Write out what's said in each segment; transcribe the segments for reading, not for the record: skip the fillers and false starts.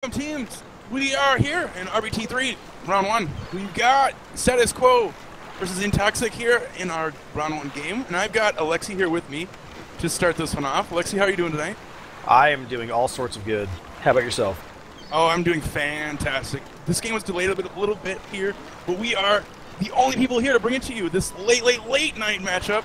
Teams, we are here in RBT3, round one. We've got Status Quo versus Intoxic here in our round one game, and I've got Alexi here with me to start this one off. Alexi, how are you doing tonight? I am doing all sorts of good. How about yourself? Oh, I'm doing fantastic. This game was delayed a little bit here, but we are the only people here to bring it to you. This late night matchup.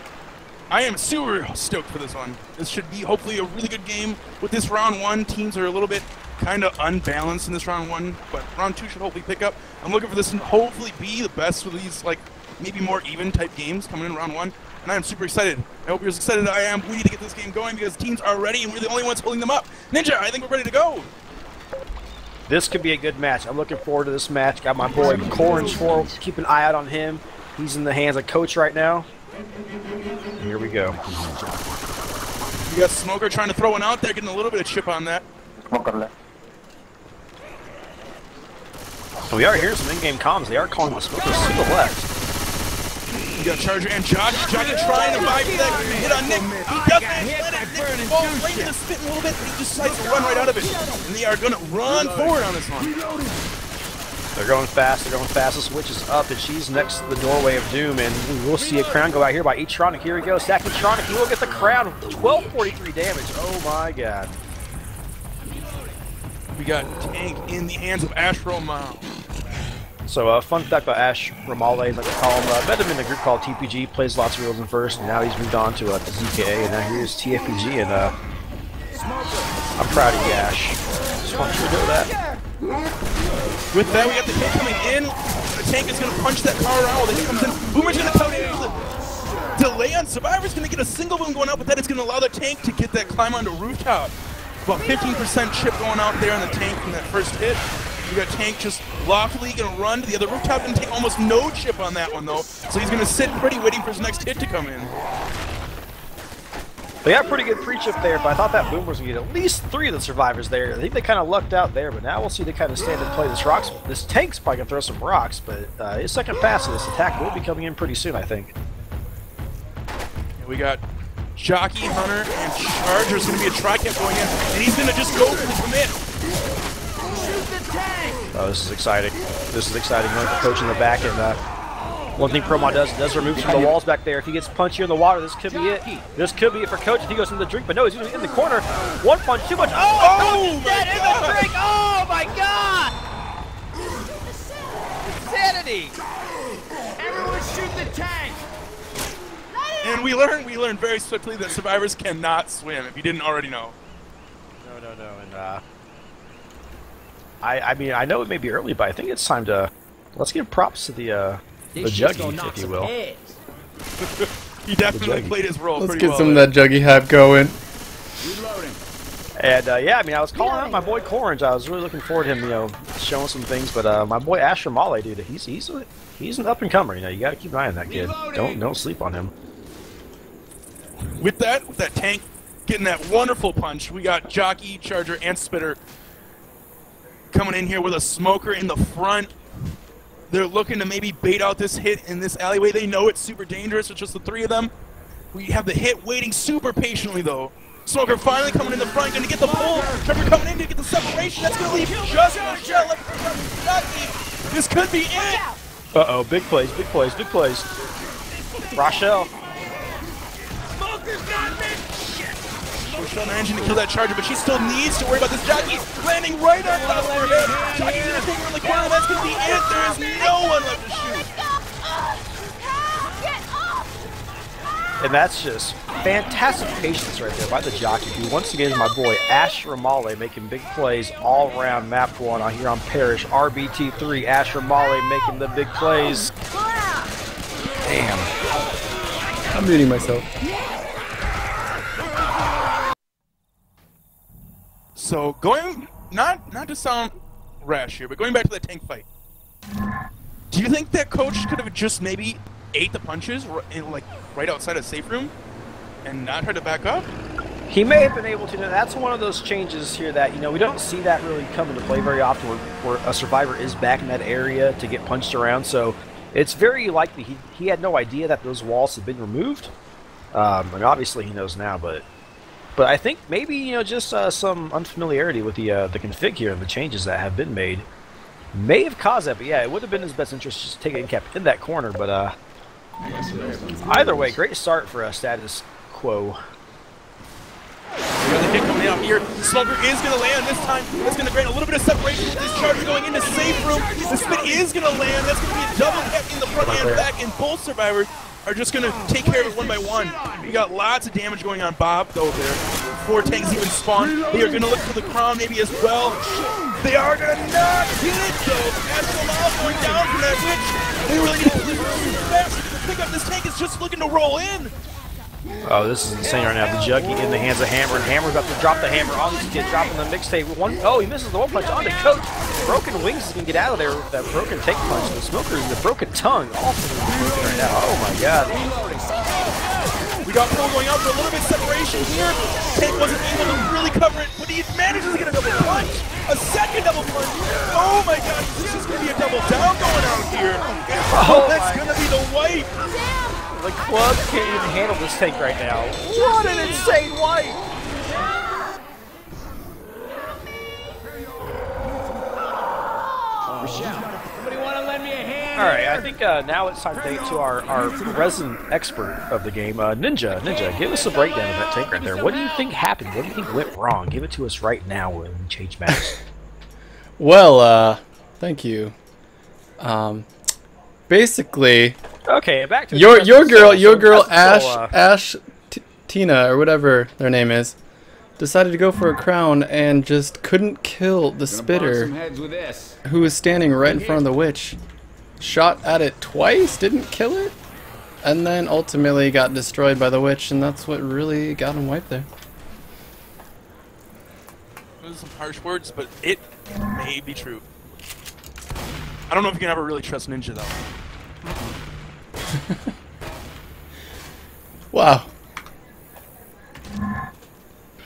I am super stoked for this one. This should be hopefully a really good game. With this round one, teams are a little bit kind of unbalanced in this round one, but round two should hopefully pick up. I'm looking for this to hopefully be the best of these, like, maybe more even type games coming in round one, and I am super excited. I hope you're as excited as I am. We need to get this game going because teams are ready, and we're the only ones holding them up. Ninja, I think we're ready to go. This could be a good match. I'm looking forward to this match. Got my boy Corns for. Keep an eye out on him. He's in the hands of Coach right now. Here we go. We got Smoker trying to throw one out there, getting a little bit of chip on that. We are hearing some in-game comms. They are calling the Smoker to the left. We got Charger and Jockey. Jockey trying to vibe that hit on Nick. He doesn't let it. Nick falls right into the spit a little bit, but he just decides to run right out of it. And they are going to run forward on this one. They're going fast. They're going fast. The switch is up, and she's next to the doorway of doom. And we will see a crown go out here by Etronic. Here we go. Stacking Etronic. He will get the crown. 1243 damage. Oh my god. We got Tank in the hands of Ash Romale. So, fun fact about Ash Romale, like we call him, met him in a group called TPG, plays lots of reels in first, and now he's moved on to ZKA, and now here's TFPG, and I'm proud of you, Ash. Just want you to know that. With that, we got the hit coming in. The Tank is going to punch that car around while the hit comes in. Boomer's going to come in. The delay on Survivor's going to get a single boom going out, but that is going to allow the Tank to get that climb onto rooftop. About 15% chip going out there on the Tank from that first hit. We got Tank just loftily going to run to the other rooftop and take almost no chip on that one, though. So he's going to sit pretty waiting for his next hit to come in. They got pretty good pre-chip there, but I thought that Boomer was going to get at least 3 of the Survivors there. I think they kind of lucked out there, but now we'll see they kind of stand and play this rocks. This Tank's probably going to throw some rocks, but his second pass of this attack will be coming in pretty soon, I think. And we got Jockey, Hunter, and Charger's going to be a tri-cap going in, and he's going to just go for the commit. Oh, this is exciting. This is exciting. Going for Coach in the back, and one thing Promod does remove some of the walls back there. If he gets punchy in the water, this could be it. This could be it for Coach if he goes in the drink, but no, he's in the corner. One punch, too much. Oh, dead in the drink. Oh my god! Insanity! Everyone shoot the Tank! And we learned very swiftly that Survivors cannot swim, if you didn't already know. No, and I mean, I know it may be early, but I think it's time to let's give props to the Juggy, if you will. He definitely played his role Let's pretty get well. some of that Juggy hype going. And yeah, I mean, I was calling out my boy Corns. I was really looking forward to him, showing some things. But my boy Ash Romale, dude, he's an up and comer. You got to keep an eye on that kid. Don't sleep on him. With that Tank getting that wonderful punch, we got Jockey, Charger, and Spitter coming in here with a Smoker in the front. They're looking to maybe bait out this hit in this alleyway. They know it's super dangerous. It's just the 3 of them. We have the hit waiting super patiently, though. Smoker finally coming in the front, going to get the pull. Trevor coming in to get the separation. That's going to leave just a shell left for Jockey. This could be it. Uh-oh, big plays. Rochelle. Smoker's got me! Rochelle managing to kill that Charger, but she still needs to worry about this Jockey landing right on top of her head. Jockey's going to take her in the corner. That's going to be it. There is no one left to shoot. And that's just fantastic patience right there by the Jockey, who once again is my boy Ash Romale making big plays all around map 1 on here on Parish. RBT3, Ash Romale making the big plays. Damn. I'm muting myself. So going, not to sound rash here, but going back to that Tank fight, do you think that Coach could have just maybe ate the punches right outside of safe room and not tried to back up? He may have been able to. That's one of those changes here that, we don't see that really come into play very often where a Survivor is back in that area to get punched around. So it's very likely he had no idea that those walls had been removed. And obviously he knows now, but But I think maybe, you know, just some unfamiliarity with the config here and the changes that have been made may have caused that. But yeah, it would have been in his best interest just to take it in cap in that corner. But either way, great start for status quo. We got the hit coming out here. Smoker is going to land this time. That's going to grant a little bit of separation with this charger going into safe room. The spin is going to land. That's going to be a double hit in the front and back, and both survivors are just going to take care of it one by one. We got lots of damage going on Bob, though, there. Before tanks even spawn, they are going to look for the crown maybe as well. They are going to not get it, though. Astral going down from that witch. They really need to move fast to pick up this tank. Is just looking to roll in. Oh, this is insane right now. The Juggy in the hands of Hammer, and Hammer's about to drop the hammer on this kid, dropping the mixtape. Oh, he misses the one punch on the coach. Broken wings can get out of there with that broken take punch. The Smoker, the broken tongue, also right now. Oh my god. We got Pearl going out for a little bit of separation here. Tank wasn't able to really cover it, but he manages to get a double punch. A second double punch. Oh my god, this is going to be a double down going out here. Oh, that's going to be the wipe. The club can't even handle this tank right now. What an insane wipe! Somebody want to lend me a hand? Alright, I think now it's time to take to our resident expert of the game, Ninja. Ninja, give us a breakdown of that tank right there. What do you think happened? What do you think went wrong? Give it to us right now when we change maps. Well, thank you. Basically, okay, back to your girl Ash Tina or whatever their name is, decided to go for a crown and just couldn't kill the spitter who was standing right in front of the witch. Shot at it twice, didn't kill it, and then ultimately got destroyed by the witch, and that's what really got him wiped there. Those are some harsh words, but it may be true. I don't know if you can ever really trust Ninja, though. Wow.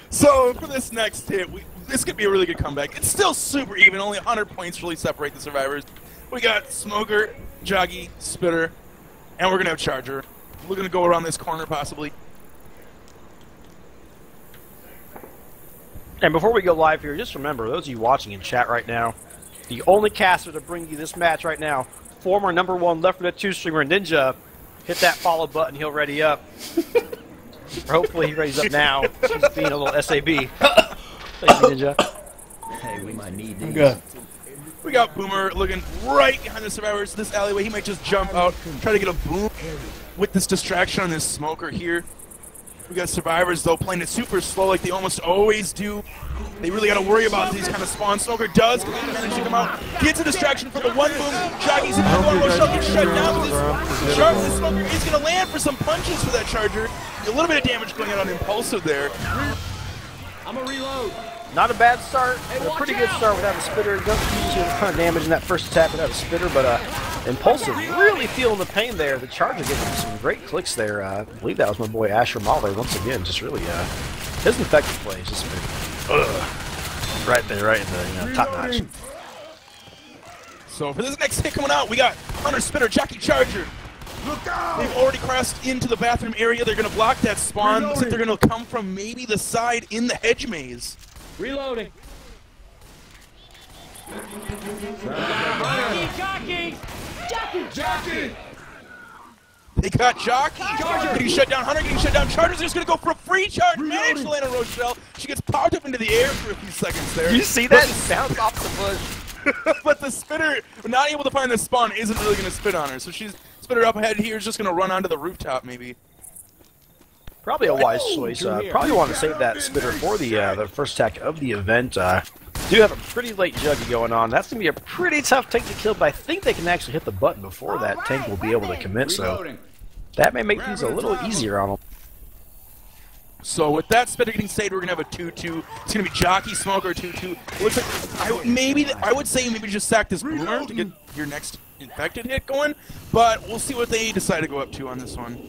So, for this next hit, this could be a really good comeback. It's still super even, only 100 points really separate the survivors. We got Smoker, Joggy, Spitter, and we're going to have Charger. We're going to go around this corner, possibly. And before we go live here, just remember, those of you watching in chat right now, the only caster to bring you this match right now, former #1 L4D2 streamer Ninja. Hit that follow button, he'll ready up. Or hopefully he readies up now. He's being a little SAB. Thank you, Ninja. Hey, we might need these. Good. We got Boomer looking right behind the survivors. This alleyway, he might just jump out, try to get a boom with this distraction on this Smoker here. We got survivors, though, playing it super slow like they almost always do. They really got to worry about these kind of spawns. Smoker does manage to come out, gets a distraction for the one boom. Joggy's in the corner, Rochelle gets shut down. This Smoker is going to land for some punches for that Charger. A little bit of damage going out on Impulsive there. I'm a reload. Not a bad start, a pretty good start without a spitter. It doesn't usually have a ton of damage in that first attack without a spitter, but Impulsive really feeling the pain there. The Charger getting some great clicks there. I believe that was my boy Asher Mahler once again. Just really, his effective play has just been right there, right in the top notch. So for this next hit coming out, we got Hunter, Spitter, Jockey, Charger. They've already crossed into the bathroom area. They're going to block that spawn. Looks like they're going to come from maybe the side in the hedge maze. Reloading. Jockey! Jockey! They got Jockey. Getting shut down. Hunter getting shut down. Charger's just going to go for a free charge. Managed to land on Rochelle. She gets popped up into the air for a few seconds there. You see that? It bounced off the bush. But the Spitter, not able to find the spawn, isn't really going to spit on her. So she's Spitter up ahead here is just going to run onto the rooftop maybe. Probably a wise choice. Probably want to save that Spitter for the first attack of the event. Do have a pretty late Juggy going on. That's going to be a pretty tough tank to kill, but I think they can actually hit the button before that tank will be able to commit, so that may make things a little easier on them. So with that Spitter getting saved, we're going to have a 2-2. It's going to be Jockey, Smoker, 2-2. Looks like I would say maybe just sack this Boomer to get your next Infected hit going, but we'll see what they decide to go up to on this one.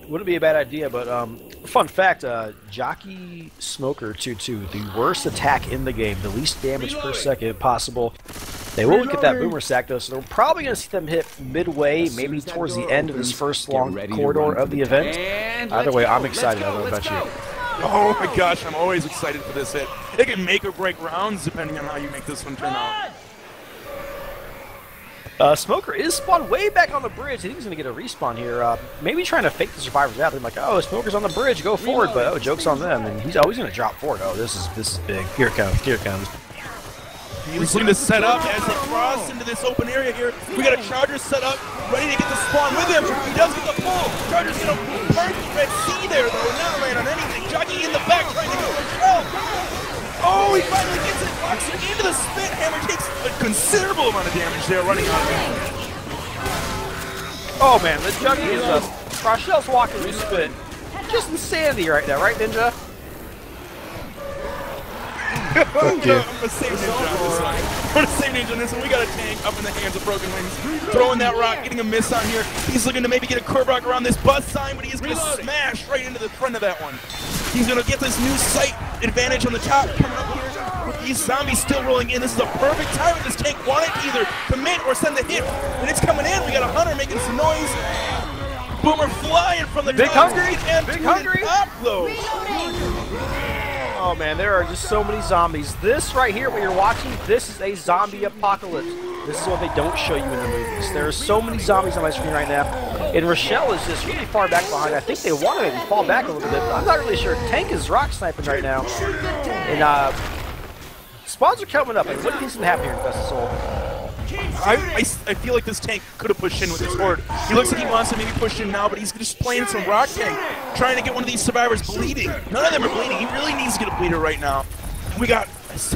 Wouldn't be a bad idea, but fun fact, Jockey Smoker 2-2, the worst attack in the game, the least damage per second possible. They will get that Boomer sack though, so they're probably going to see them hit midway, maybe towards the end of this first long corridor of the event. Either way, I'm excited. I don't know about you. Oh my gosh, I'm always excited for this hit. It can make or break rounds depending on how you make this one turn out. Smoker is spawned way back on the bridge. I think he's going to get a respawn here. Maybe trying to fake the survivors out. They're like, oh, Smoker's on the bridge, go forward. But oh, joke's on them. And he's always going to drop forward. Oh, this is big. Here it comes. Here it comes. He's looking to set up as they cross into this open area here. We got a Charger set up, ready to get the spawn with him. He does get the pull. Charger's going to park the Red Sea there, though. Not land on anything. Jockey in the back trying to go for Shell. Oh, he finally gets it. Locks it into the spin. Hammer takes a considerable amount of damage there, running out of range. Oh, man, the Jockey is Rochelle's walking through spin. Just insanity right now, right, Ninja? I'm gonna save Ninja on this one. I'm gonna save Ninja on this one. We got a tank up in the hands of Broken Wings. Throwing that rock, getting a miss on here. He's looking to maybe get a curve rock around this bus sign, but he's gonna smash right into the front of that one. He's gonna get this new sight advantage on the top coming up here. With these zombies still rolling in, this is a perfect time with this tank wanted to either commit or send the hit. And it's coming in. We got a Hunter making some noise. Boomer flying from the Big top. Hungry. Big Hungry. Top, though. Oh man, there are just so many zombies. This right here, what you're watching, this is a zombie apocalypse. This is what they don't show you in the movies. There are so many zombies on my screen right now. And Rochelle is just really far back behind. I think they want to maybe fall back a little bit, but I'm not really sure. Tank is rock sniping right now. And spawns are coming up. Like, what do you think's going to happen here in Infested Soul? I feel like this tank could have pushed in with this horde. He looks like he wants to maybe push in now, but he's just playing some rock tank, trying to get one of these survivors bleeding. None of them are bleeding. He really needs to get a bleeder right now. We got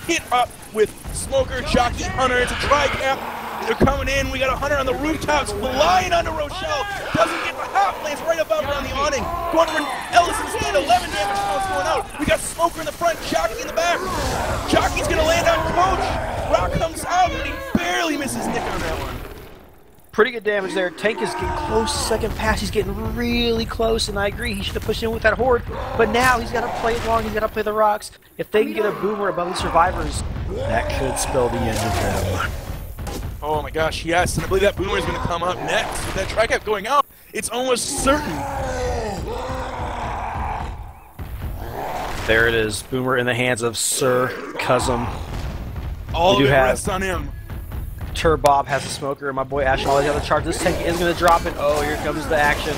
hit up with Smoker, Jockey, Hunter. It's a tri-cap. They're coming in. We got a Hunter on the rooftops, flying onto Rochelle. Doesn't get the hop, lands right above her on the awning. Going for Ellis instead, 11 damage rounds going out. We got Smoker in the front, Jockey in the back. Jockey's going to land on Coach. Rock comes out, and he barely misses Nick on that one. Pretty good damage there. Tank is getting close. Second pass, he's getting really close, and I agree. He should have pushed in with that horde. But now he's got to play it long. He's got to play the rocks. If they can get a boomer above the survivors, that could spell the end of them. Oh my gosh, yes, and I believe that boomer is going to come up next. With that tri-cap going out, it's almost certain. There it is. Boomer in the hands of Sir Cusum. All of it rests on him. Turbob has a Smoker, and my boy Ash always has a charge. This tank is going to drop it. Oh, here comes the action.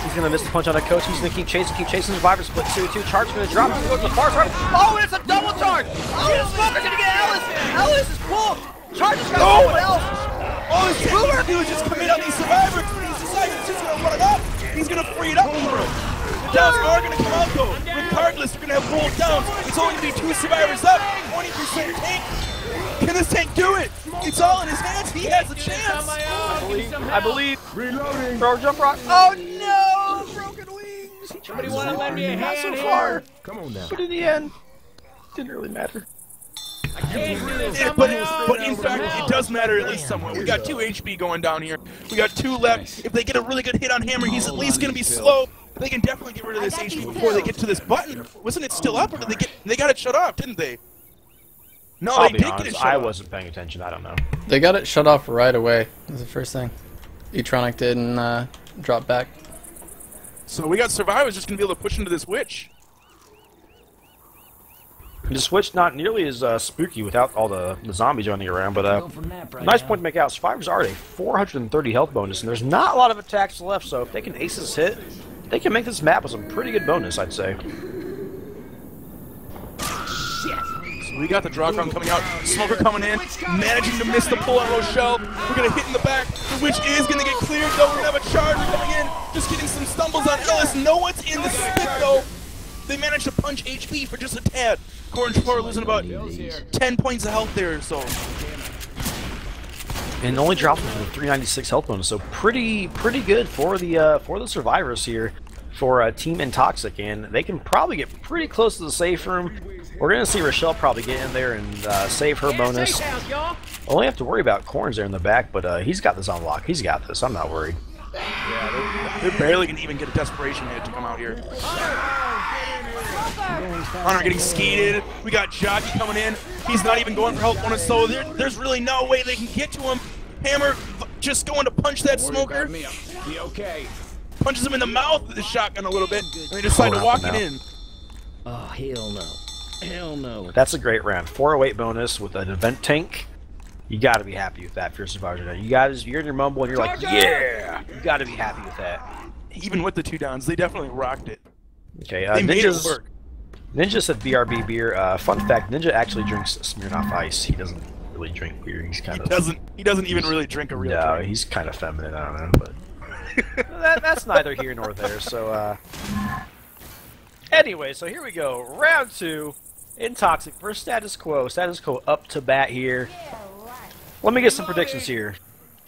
He's going to miss the punch on the coach. He's going to keep chasing. Survivor split 2-2. Charge is going to drop. He's going to go to the far side. Oh, and it's a double charge. Oh, the Smoker's going to get Ellis. Ellis is pulled. Charge is going to someone else. All he's trying to do is just commit on these survivors. He's decided he's just going to run it up. He's going to free it up for him. The downs are going to come out, though. Regardless, they're going to have both downs. It's only going to be 2 survivors up. 20% tank. Can this tank do it? It's all in his hands. He has a chance. I believe. Reloading. Throw jump rock. Oh no! Broken Wings. Somebody want to lend me a Not hand so far. here? Come on now. But in the end, didn't really matter. I can't do this. Yeah, but in fact, it does matter at least somewhat. We got 2 HP going down here. We got 2 left. If they get a really good hit on Hammer, he's at least going to be slow. They can definitely get rid of this HP before they get to this button. Wasn't it still up, or did they got it shut off, didn't they? No, I'll they be did honest, get it shut I off. wasn't paying attention. I don't know. They got it shut off right away. That was the first thing. Etronic did and dropped back. So we got survivors just going to be able to push into this witch. The switch not nearly as spooky without all the zombies running around, but nice point to make out. Survivors are at a 430 health bonus, and there's not a lot of attacks left, so if they can ace this hit, they can make this map with some pretty good bonus, I'd say. So we got the draw count coming out. Smoker coming in, managing to miss the pull on Rochelle. We're going to hit in the back. The witch is going to get cleared, though. We're going to have a charger coming in. Just getting some stumbles on Ellis. No one's in the spit, though. They managed to punch HP for just a tad. Orange 4 losing about 10 points of health there, so. And only dropped with a 396 health bonus, so pretty good for the survivors here for Team Intoxic, and they can probably get pretty close to the safe room. We're gonna see Rochelle probably get in there and save her bonus. Only have to worry about Corn's there in the back, but he's got this on lock. He's got this. I'm not worried. Yeah, they're barely gonna even get a desperation hit to come out here. Hunter getting skeeted. We got Jockey coming in. He's not even going for health bonus, so there's really no way they can get to him. Hammer just going to punch that Smoker. Okay. Punches him in the mouth with the shotgun a little bit, and they decide to walk it in. Oh, hell no. Hell no. That's a great round. 408 bonus with an event tank. You got to be happy with that if you're a survivor. You guys, you're in your mumble and you're like, yeah. You got to be happy with that. Even with the 2 downs, they definitely rocked it. Okay, They made it work. Ninja said BRB beer. Fun fact: Ninja actually drinks Smirnoff Ice. He doesn't really drink beer. He's kind of He doesn't even really drink a real no. drink. He's kind of feminine. I don't know, but that's neither here nor there. So anyway, so here we go. Round 2. Intoxic versus Status Quo. Status Quo up to bat here. Let me get some predictions here.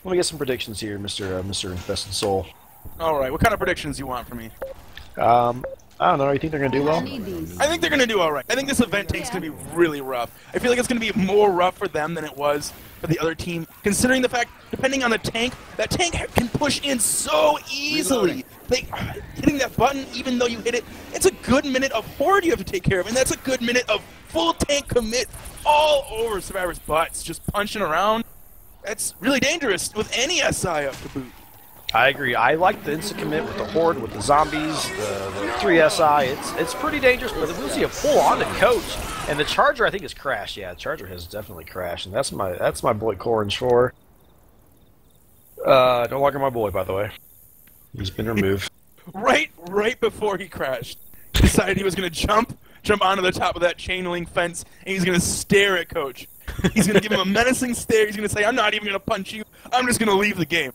Mr. Infested Soul. All right, what kind of predictions you want from me? I don't know. You think they're gonna do well? I think they're going to do all right. I think this event tank's going to be really rough. I feel like it's going to be more rough for them than it was for the other team, considering the fact, depending on the tank, that tank can push in so easily. Like, hitting that button, even though you hit it, it's a good minute of horde you have to take care of, and that's a good minute of full tank commit all over Survivor's butts, just punching around. That's really dangerous with any SI up to boot. I agree. I like the instant commit with the horde, with the zombies, the 3SI. It's pretty dangerous, but it was a pull on the coach. And the Charger, I think, has crashed. Yeah, the Charger has definitely crashed, and that's my boy Corange 4. No longer my boy, by the way. He's been removed. right before he crashed, decided he was going to jump onto the top of that chain link fence, and he's going to stare at Coach. He's going to give him a menacing stare. He's going to say, "I'm not even going to punch you. I'm just going to leave the game."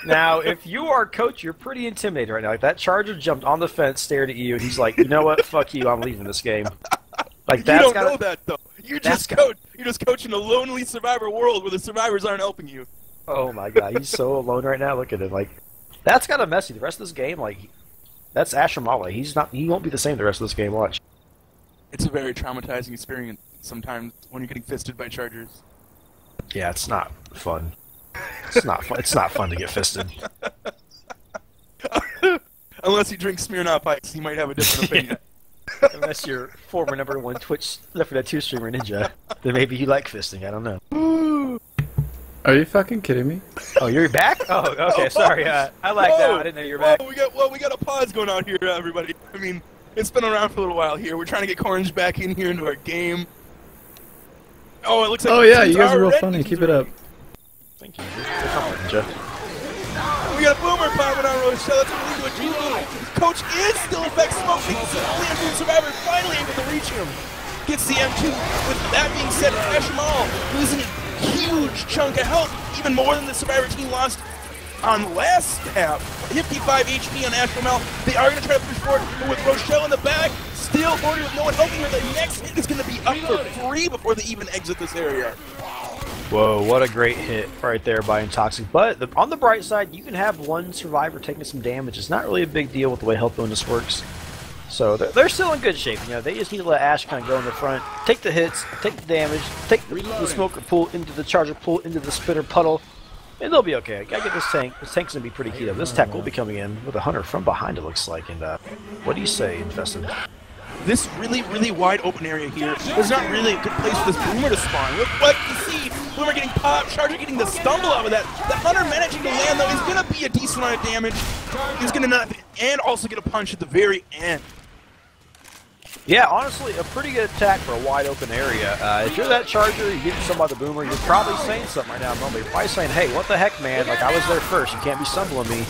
Now, if you are Coach, you're pretty intimidated right now. Like, that Charger jumped on the fence, stared at you, and he's like, "You know what? Fuck you. I'm leaving this game." Like, that's you don't know that, though. You're just coaching a lonely Survivor world where the survivors aren't helping you. Oh my God, he's so alone right now. Look at him. Like, that's kind of messy. The rest of this game, like, that's Ashramala. He won't be the same the rest of this game. Watch. It's a very traumatizing experience sometimes when you're getting fisted by Chargers. Yeah, it's not fun. It's not fun. It's not fun to get fisted. Unless you drink Smirnoff Ice, you might have a different opinion. Unless you're former #1 Twitch Left 4 Dead 2 streamer Ninja, then maybe you like fisting. I don't know. Are you fucking kidding me? Oh, you're back? Oh, okay. Sorry. I like that. I didn't know you were back. We got a pause going on here, everybody. I mean, it's been around for a little while here. We're trying to get Corange back in here into our game. Oh, it looks like. Oh yeah, you guys are real funny. Keep it up. Thank you. Ninja. We got a boomer popping on Rochelle. That's going to lead to a 2-0. Coach is still effect smoking. The M2 Survivor finally able to reach him. Gets the M2. With that being said, Ashmal losing a huge chunk of health, even more than the Survivor team lost on last half. 55 HP on Ashmal. They are going to try to push forward, but with Rochelle in the back, still hoarding with no one helping her. The next hit is going to be up for free before they even exit this area. Whoa, what a great hit right there by Intoxic. But on the bright side, you can have one survivor taking some damage. It's not really a big deal with the way health bonus works. So they're still in good shape. You know, they just need to let Ash kind of go in the front, take the hits, take the damage, take the smoker pull into the Charger pull into the spitter puddle, and they'll be okay. I gotta get this tank. This tank's gonna be pretty key though. This tech will be coming in with a hunter from behind, it looks like. And what do you say, Infested? This really, really wide open area here is not really a good place for this Boomer to spawn. Look what you see. Boomer getting popped, Charger getting the stumble out of that. The Hunter managing to land, though, is going to be a decent amount of damage. He's going to not, and also get a punch at the very end. Yeah, honestly, a pretty good attack for a wide open area. If you're that Charger, you get some by the Boomer, you're probably saying something right now. You're probably saying, "Hey, what the heck, man? Like, I was there first. You can't be stumbling me."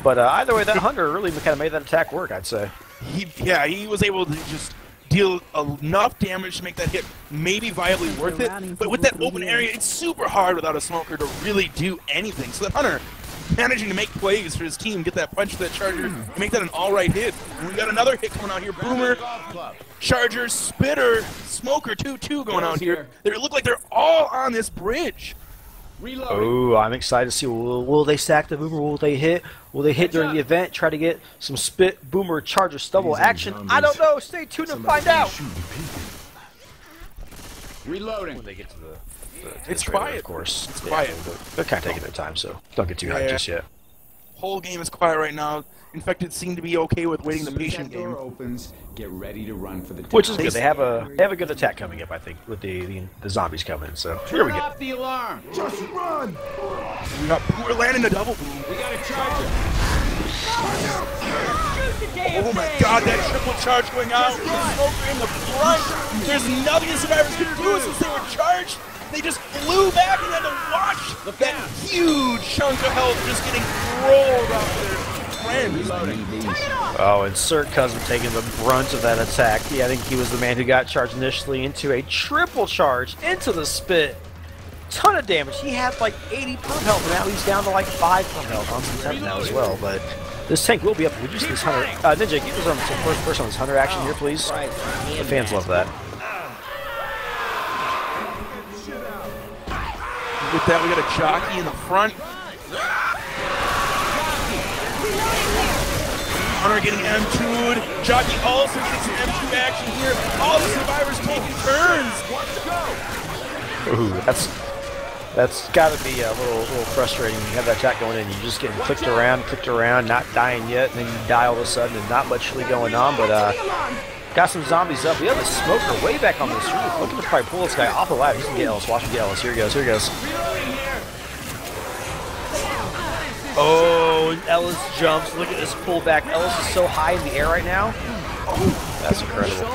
But either way, that Hunter really kind of made that attack work, I'd say. He was able to just deal enough damage to make that hit maybe viably worth it. But with that open area, it's super hard without a smoker to really do anything. So that Hunter managing to make plays for his team, get that punch to that Charger, and make that an all-right hit. And we got another hit coming out here. Boomer, Charger, Spitter, Smoker, 2-2 going out here. They look like they're all on this bridge. Oh, I'm excited to see. Will they stack the Boomer? Will they hit? Will they hit during the event? Try to get some spit Boomer Charger stubble action? I don't know. Stay tuned and find out. Reloading. When they get to the It's trailer, quiet. of course. It's quiet. They're kind of taking their time, so don't get too hyped just yet. Whole game is quiet right now. Infected seem to be okay with waiting the patient game. Opens, get ready to run for the Which is good. They have a good attack coming up, I think, with the zombies coming. So here we Turn go. off the alarm. Just run! We're landing a double boom. We got a Charger. Oh my god, that triple charge going out with the smoker in the front. There's nothing the survivors could do since they were charged. They just flew back and had to watch that huge chunk of health just getting rolled off their friends. Oh, and Sir Cousin taking the brunt of that attack. Yeah, I think he was the man who got charged initially into a triple charge into the spit. Ton of damage. He had like 80 perm health, and now he's down to like 5 perm health on some temp now as well. But this tank will be up. We just this hunter. Ninja, give us some first person on this hunter action here, please. The fans love that. With that, we got a jockey in the front. Hunter getting M2'd. Jockey also getting some M2 action here. All the survivors taking turns. Ooh, that's got to be a little frustrating. You have that attack going in, you're just getting clicked around, not dying yet, and then you die all of a sudden, and not much really going on. But got some zombies up. We have a smoker way back on this roof, looking to probably pull this guy off the ladder. He's gonna get Ellis. Watch him get Ellis. Here he goes. Here he goes. Oh, and Ellis jumps. Look at this pullback. Ellis is so high in the air right now. Oh, that's incredible.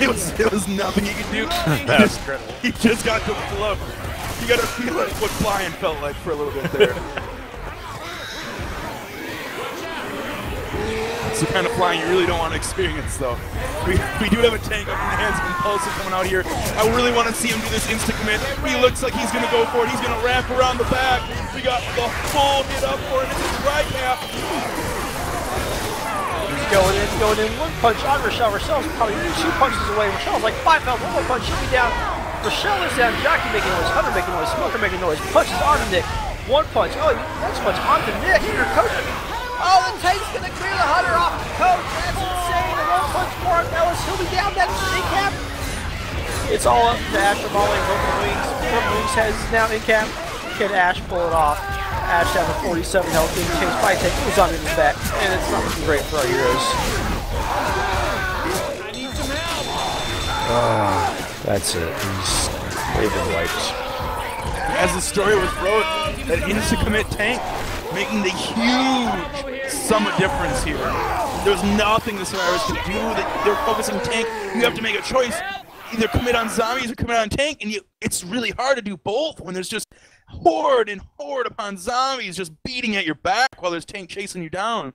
It was nothing he could do. That's incredible. He just got the flow. You gotta feel like what flying felt like for a little bit there. It's the kind of flying you really don't want to experience, though. We do have a tank up in the hands of Impulsive coming out here. I really want to see him do this insta commit. He looks like he's gonna go for it. He's gonna wrap around the back. We got the full hit up for him. It's his right cap. Going in, one punch on Rochelle. Rochelle's probably 2 punches away. Rochelle's like 5 health, one more punch, she'll be down. Rochelle is down, Jockey making noise, Hunter making noise, Smoker making noise, punches onto Nick. 1 punch, oh, that's much onto Nick, your coach. Oh, the tank's gonna clear the Hunter off the coach, that's insane. A 1 punch more on Ellis, he'll be down, that's in cap. It's all up to Ash from Molly, Broken Wings. Broken Wings has now in cap. Can Ash pull it off? Ash down to 47 health, being chased by a tank. It was on his back, and it's not looking great for our heroes. That's it. They've been wiped. As the story was wrote, that insta-commit tank making the huge summer difference here. There's nothing the survivors can do. They're focusing tank. You have to make a choice. Either commit on zombies or commit on tank, and it's really hard to do both when there's just horde and horde upon zombies just beating at your back while there's tank chasing you down.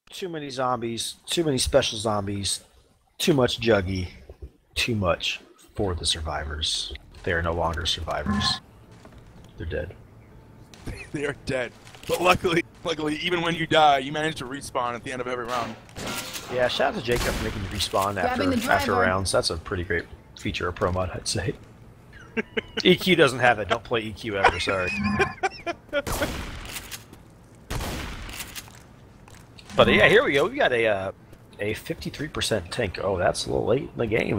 Too many zombies, too many special zombies, too much juggy, too much for the survivors. They are no longer survivors. They're dead. They are dead. But luckily, even when you die, you manage to respawn at the end of every round. Yeah, shout out to Jacob for making you respawn after rounds. That's a pretty great feature of Pro Mod, I'd say. EQ doesn't have it. Don't play EQ ever, sorry. But yeah, here we go. We got a 53% tank. Oh, that's a little late in the game.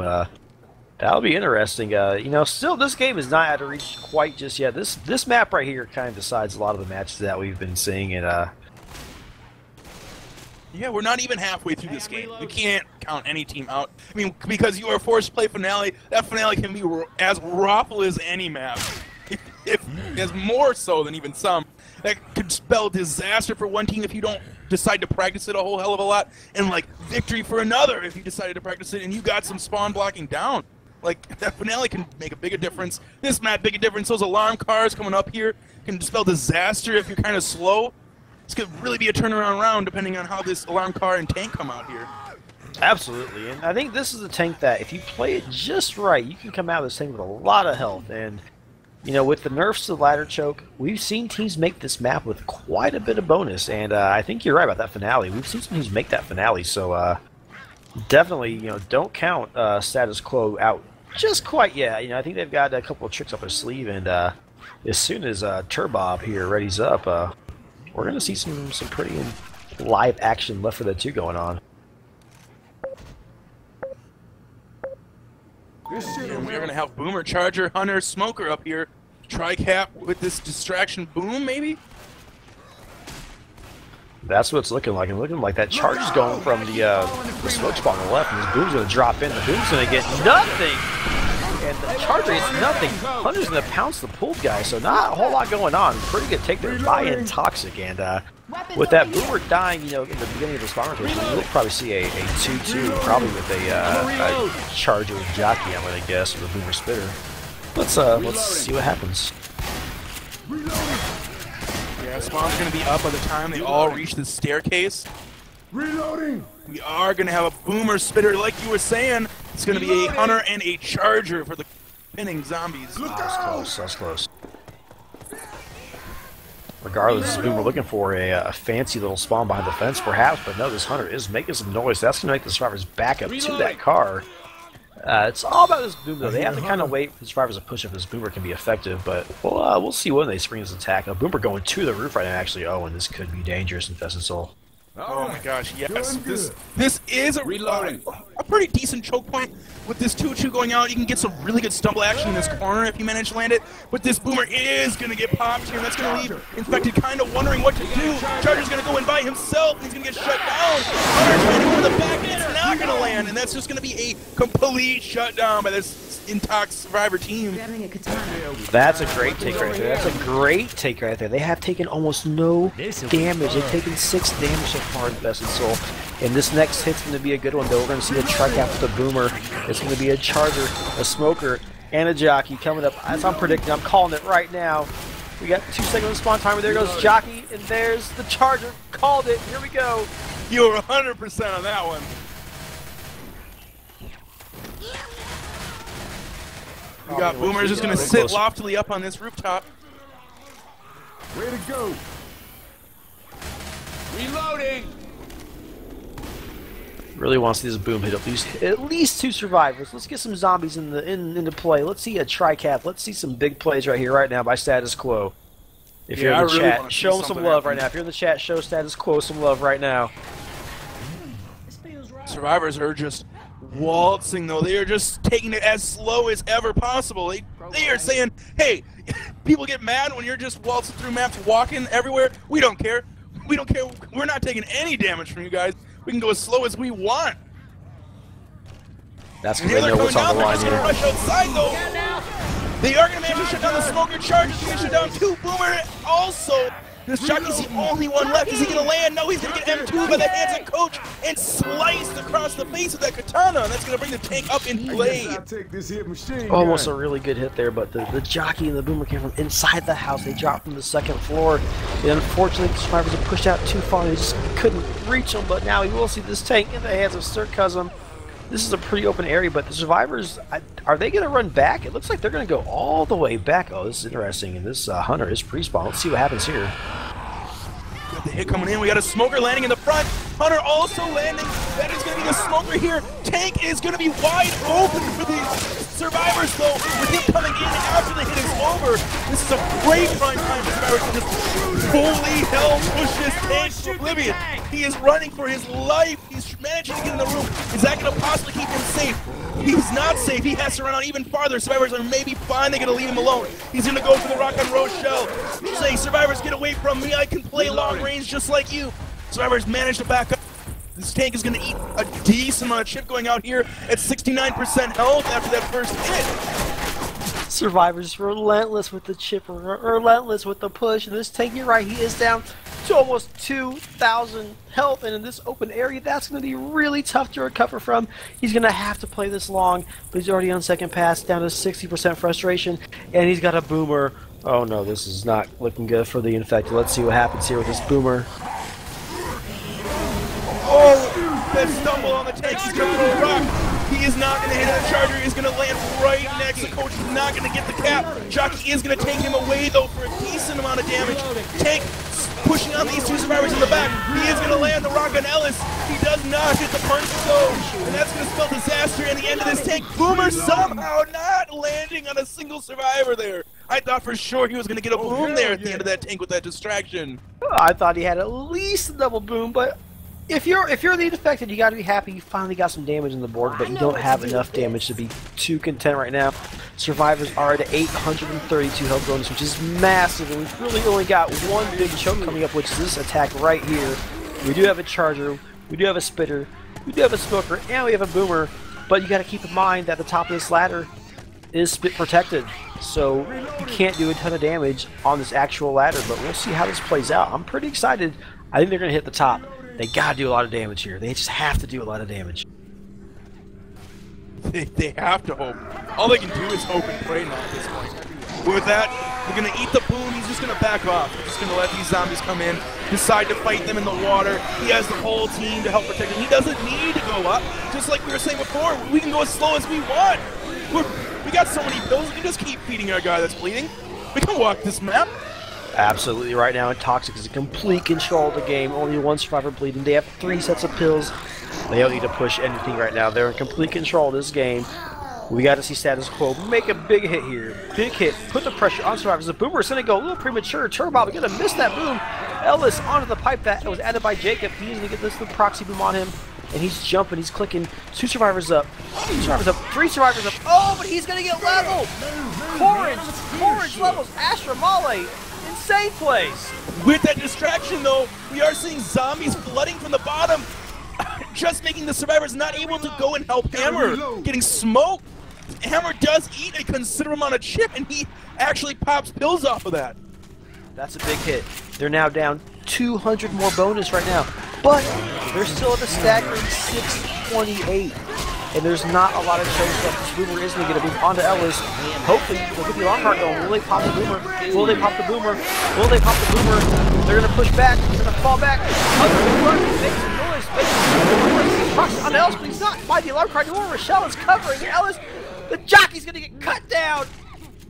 That'll be interesting. You know, still this game is not out of reach quite just yet. This map right here kind of decides a lot of the matches that we've been seeing, and yeah, we're not even halfway through this game. We can't count any team out. I mean, because you are forced to play finale, that finale can be as raffle as any map. If more so than even some. That could spell disaster for one team if you don't decide to practice it a whole hell of a lot, and like victory for another if you decided to practice it and you got some spawn blocking down. Like, that finale can make a bigger difference. This map, bigger difference. Those alarm cars coming up here can spell disaster if you're kind of slow. This could really be a turnaround round depending on how this alarm car and tank come out here. Absolutely, and I think this is a tank that if you play it just right, you can come out of this thing with a lot of health. And you know, with the nerfs to the ladder choke, we've seen teams make this map with quite a bit of bonus. And I think you're right about that finale. We've seen some teams make that finale, so definitely, you know, don't count status quo out just quite yet. You know, I think they've got a couple of tricks up their sleeve, and as soon as Turbob here readies up, we're going to see some pretty live action Left 4 Dead 2 going on. And we're going to have Boomer, Charger, Hunter, Smoker up here. Tri-cap with this distraction boom, maybe? That's what it's looking like. And looking like that charge is going from the smoke spot on the left, and this boom's going to drop in. The boom's going to get nothing. And the charger is nothing. Hunter's going to pounce the pulled guy, so not a whole lot going on. Pretty good take there by Intoxic, and with that boomer dying, you know, in the beginning of the spawn rotation, we'll probably see a 2-2, probably with a charger with jockey, I'm going to guess, with a boomer spitter. Let's see what happens. Yeah, spawn's going to be up by the time they all reach the staircase. Reloading. We are going to have a boomer spitter, like you were saying. It's going to be a hunter and a charger for the pinning zombies. That's close. That's close. Regardless, this boomer looking for a fancy little spawn behind the fence, perhaps, but no, this hunter is making some noise. That's going to make the survivors back up to that car. It's all about this boomer, though. They have to kind of wait for the survivors to push if this boomer can be effective, but we'll see when they spring this attack. A boomer going to the roof right now, actually. Oh, and this could be dangerous, Infested Soul. Oh my gosh, yes. This is a pretty decent choke point. With this 2-2 going out, you can get some really good stumble action in this corner if you manage to land it. But this boomer is going to get popped here, and that's going to leave Infected kind of wondering what to do. Charger's going to go in by himself, and he's going to get shut down. Hunter trying to go to the back, and it's not going to land, and that's just going to be a complete shutdown by this Intox survivor team. That's a great take right there. That's a great take right there. They have taken almost no damage. They've taken 6 damage so far, Infested Soul. And this next hit's going to be a good one, though. We're going to see a tricap with the boomer. It's going to be a charger, a smoker, and a jockey coming up. As I'm predicting, I'm calling it right now. We got 2 seconds of spawn timer. There goes jockey, and there's the charger. Called it. Here we go. You were 100% on that one. We got boomers just going to sit loftily up on this rooftop. Way to go. Reloading. Really wants to see this boom hit at least 2 survivors. Let's get some zombies into play. Let's see a tricap. Let's see some big plays right here, right now by Status Quo. If you're in the chat, show them some love right now. If you're in the chat, show Status Quo some love right now. Survivors are just waltzing, though. They are just taking it as slow as ever possible. They are saying, hey, people get mad when you're just waltzing through maps, walking everywhere. We don't care. We don't care. We're not taking any damage from you guys. We can go as slow as we want. That's because they know what's on the line here. They're going to rush outside, though. They are going to manage to shut down the smoker charges. They're going to shut down 2 boomer. Also, this jockey's the only one left. Is he going to land? No, he's going to get M2 by the hands of Coach and sliced across the face with that katana. And that's going to bring the tank up in play. Almost a really good hit there, but the jockey and the boomer came from inside the house. They dropped from the 2nd floor. And unfortunately, the survivors have pushed out too far. They just couldn't reach them. But now we will see this tank in the hands of Sarcasm. This is a pretty open area, but the survivors, are they going to run back? It looks like they're going to go all the way back. Oh, this is interesting. And this hunter is pre-spawn. Let's see what happens here. Got the hit coming in. We got a smoker landing in the front. Hunter also landing. That is going to be the smoker here. Tank is going to be wide open for the survivors, though. With him coming in after the hit is over. This is a great prime time for survivors to just fully hell push this tank to oblivion. He is running for his life. He's managing to get in the room. Is that going to possibly keep him safe? He's not safe. He has to run out even farther. Survivors are maybe fine. They're going to leave him alone. He's going to go for the rock and roll shell. Say, survivors, get away from me. I can play long range just like you. Survivors manage to back up. This tank is going to eat a decent amount of chip going out here at 69% health after that first hit. Survivors relentless with the chip, relentless with the push. And this tank, you're right, he is down to almost 2,000 health. And in this open area, that's going to be really tough to recover from. He's going to have to play this long, but he's already on 2nd pass, down to 60% frustration. And he's got a boomer. Oh no, this is not looking good for the Infected. Let's see what happens here with this boomer. Oh, that stumble on the tank. He's going to throw a rock. He is not going to hit the charger. He's going to land right next to Coach. He's not going to get the cap. Jockey is going to take him away, though, for a decent amount of damage. Tank pushing on these 2 survivors in the back. He is going to land the rock on Ellis. He does not hit the punch, though. And that's going to spell disaster in the end of this tank. Boomer somehow not landing on a single survivor there. I thought for sure he was going to get a boom there at the end of that tank with that distraction. I thought he had at least a double boom, but if you're the Infected, you got to be happy you finally got some damage on the board, but you don't have enough damage to be too content right now. Survivors are at 832 health bonus, which is massive, and we've really only got one big choke coming up, which is this attack right here. We do have a charger, we do have a spitter, we do have a smoker, and we have a boomer, but you got to keep in mind that the top of this ladder is spit protected, so you can't do a ton of damage on this actual ladder, but we'll see how this plays out. I'm pretty excited. I think they're going to hit the top. They got to do a lot of damage here. They just have to do a lot of damage. They have to hope. All they can do is hope and pray now at this point. With that, they're going to eat the boom. He's just going to back off. He's just going to let these zombies come in, decide to fight them in the water. He has the whole team to help protect him. He doesn't need to go up. Just like we were saying before, we can go as slow as we want. We got so many pills, we can just keep feeding our guy that's bleeding. We can walk this map. Absolutely. Right now, Intoxic is in complete control of the game. Only one survivor bleeding. They have 3 sets of pills. They don't need to push anything right now. They're in complete control of this game. We got to see status quo make a big hit here. Big hit. Put the pressure on survivors. The Boomer is going to go a little premature. Turbob is going to miss that boom. Ellis onto the pipe that was added by Jacob. He's going to get this little proxy boom on him. And he's jumping. He's clicking. 2 survivors up. 2 survivors up. 3 survivors up. Oh, but he's going to get leveled. Courage levels. Astra Male. Insane place. With that distraction, though, we are seeing zombies flooding from the bottom. Just making the survivors not able to go and help Hammer. Getting smoked. Hammer does eat a considerable amount of chip, and he actually pops pills off of that. That's a big hit. They're now down 200 more bonus right now. But they're still at a staggering 628. And there's not a lot of choice left. This Boomer isn't going to get a boom onto Ellis. Hopefully, they'll get the alarm card going. Will they pop the Boomer? Will they pop the Boomer? Will they pop the Boomer? They're going to push back. They're going to fall back. Make some noise. Make some noise. On Ellis, but he's not by the alarm card anymore. Rochelle is covering Ellis. The jockey's going to get cut down.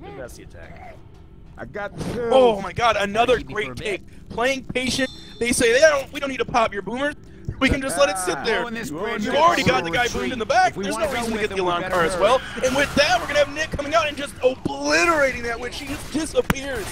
And that's the attack. I got the pills. Oh my God! Another great take. Playing patient. They say we don't need to pop your boomers. We can just let it sit there. You've already got the guy boomed in the back. There's no reason to get the alarm car as well. And with that, we're gonna have Nick coming out and just obliterating that witch. She just disappears.